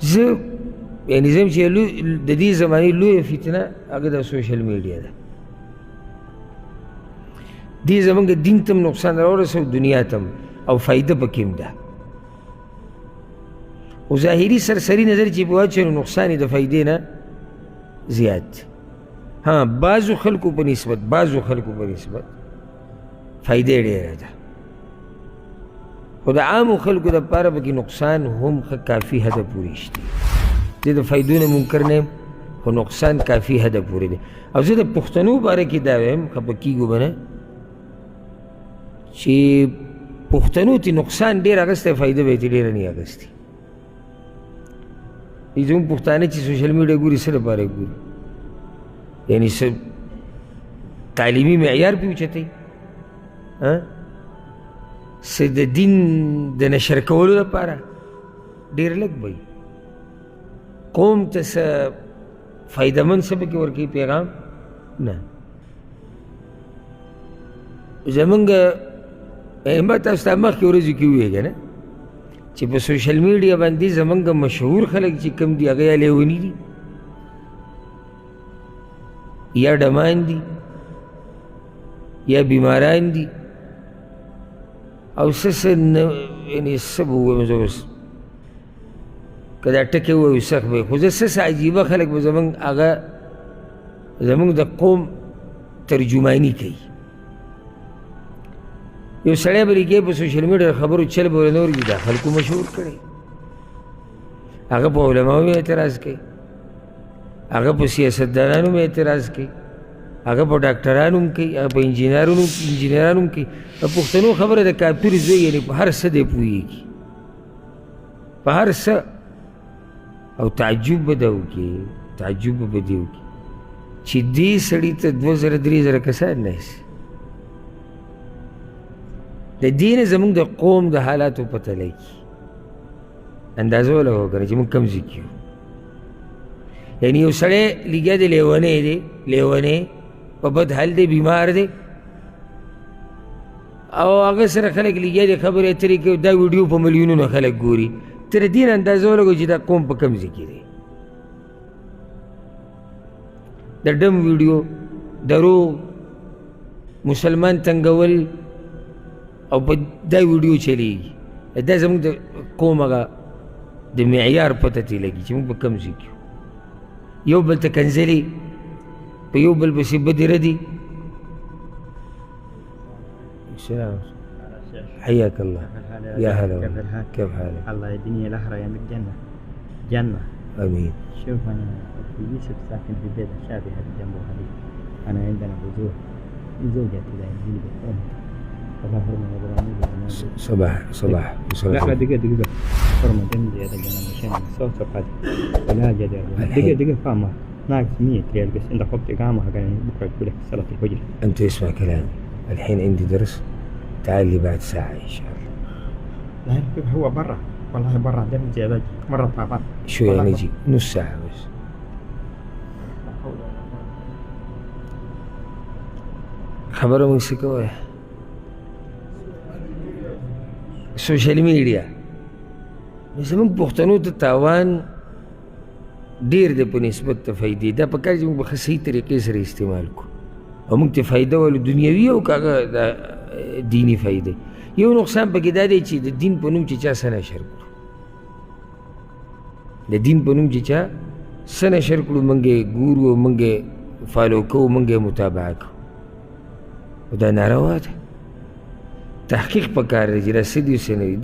زه یعنې زه چې د دې زمانې لویه فتنه هغه د سوشل میډیا ده. دې زمونږ دین ته هم نقصان راورسو، دنیا ته هم، او فایده پکې هم ده. خو ظاهري سرسري نظر چې په واچوي نو نقصان یې د فایدې نه زیات دی. بعضو خلکو په نسبت فایده ډېره ده، خو د عامو خلکو دپاره پکې نقصان هم ښه کافي حده پورې شته. زه د فایدو نه منکر نه یم، خو نقصان کافي حده پورې دی. او زه د پښتنو باره کې دا وایم، خفه کېږو به نه، چې پښتنو ته نقصان ډېر اخیستی، فایده به یې ترې ډېره نه اخیستې. زموږ پښتانه چې سوشل میډیا ګوري څه لپاره ګوري؟ یعنې څه تعلیمي معیار پې اوچتوي، څه د دین د نشر کولو لپاره؟ ډېر لږ به وي. قوم ته څه فایدهمند څه پکې ورکوي پیغام؟ نه. زمونږ ما تاسو ته مخکې ورځو کې وویل که نه، چې په سوشل میډیا باندې زمونږ مشهور خلک چې کوم دي هغه یا لیوني دي، یا ډمان دي، یا بیماران دي، او څه یعنې څه به ووایم زه اوس، که دا ټکې ووایو سخت به وي، خو زه څه عجیبه خلک به زمونږ هغه زمونږ د قوم ترجماني کوي. یو سړی به لیکي په سوشل میډیا خبرو چل به ورنه ورځي، دا خلکو مشهور کړی، هغه په علماو هم اعتراض کوي، هغه په سیاستدانانو هم اعتراض کوي، هغه په ډاکټرانو هم کوي، هغه په انجینرانو هم کوي. د پښتنو خبره د کافر زوی یعنې په هر څه دی پوهېږي، په هر څه. او تعجب به ده وکړي، تعجب به دې وکړي چې دې سړي ته 2000-3000 کسان نهسي. د دې نه زمونږ د قوم د حالاتو پته لګي، اندازه ولګوه که نه چې موږ کوم ځای کې یو. یعنې یو سړی لګیا دی، لیونی په بد حال دی، بیمار دی، او هغه سره خلک لګیا دي خبرې اترې کوي، دا ویډیو په میلیونونو خلک ګوري. تر دې نه اندازه ولګوئ چې دا قوم په کوم ځای کې دی. د ډم ویډیو، دروغ، مسلمان تنګول، او په دا ویډیو چلیږي. دا زموږ د قوم هغه د معیار پته ترې لګي چې موږ په کوم ځای کې یو. یو بل ته کنځلې، په یو بل پسې بدې ردې. السلام، حياك الله. يا هلا، كيف حالك؟ الله الدنيا الآخرة يعمل جنة. آمين. شوف أنا في يوسف ساكن في بيت شابه جنبه هذه، أنا عندنا بزوج زوجتي لا يجيب أم. الله فرمان إبراهيم. صباح لا دقيقة فرمان جنبي هذا جنب مشان صوت هذا ولا جدار. دقيقة فاهمة ناقص 100 ريال بس عندك وقت إقامة حقنا بكرة تقول لك صلاة الفجر. أنت اسمع كلامي، الحين عندي درس، تعال لي بعد ساعة إن شاء الله. لا هو برا، والله برا دم زيادة مرة طابت. شوية نجي نص ساعة بس. خبره موږ څه کوی؟ سوشل میډیا زموږ پښتنو ته تاوان ډېر دی په نسبت د فایدې. دا پکار چې موږ به ښه صحیح طریقې سره استعمال کړو، او موږ ته فایده ولو دنیوي او که هغه د دیني فایده. یو نقصان پکې دا دی چې د دین په نوم چې چا څه نشر کړو، د دین په نوم چې چا څه نشر کړو، موږ یې ګورو، موږ یې فالو کوو، موږ یې متابعه کوو. دا ناروا ده. تحقیق پکار دی چې دا څه دي څه نه دي.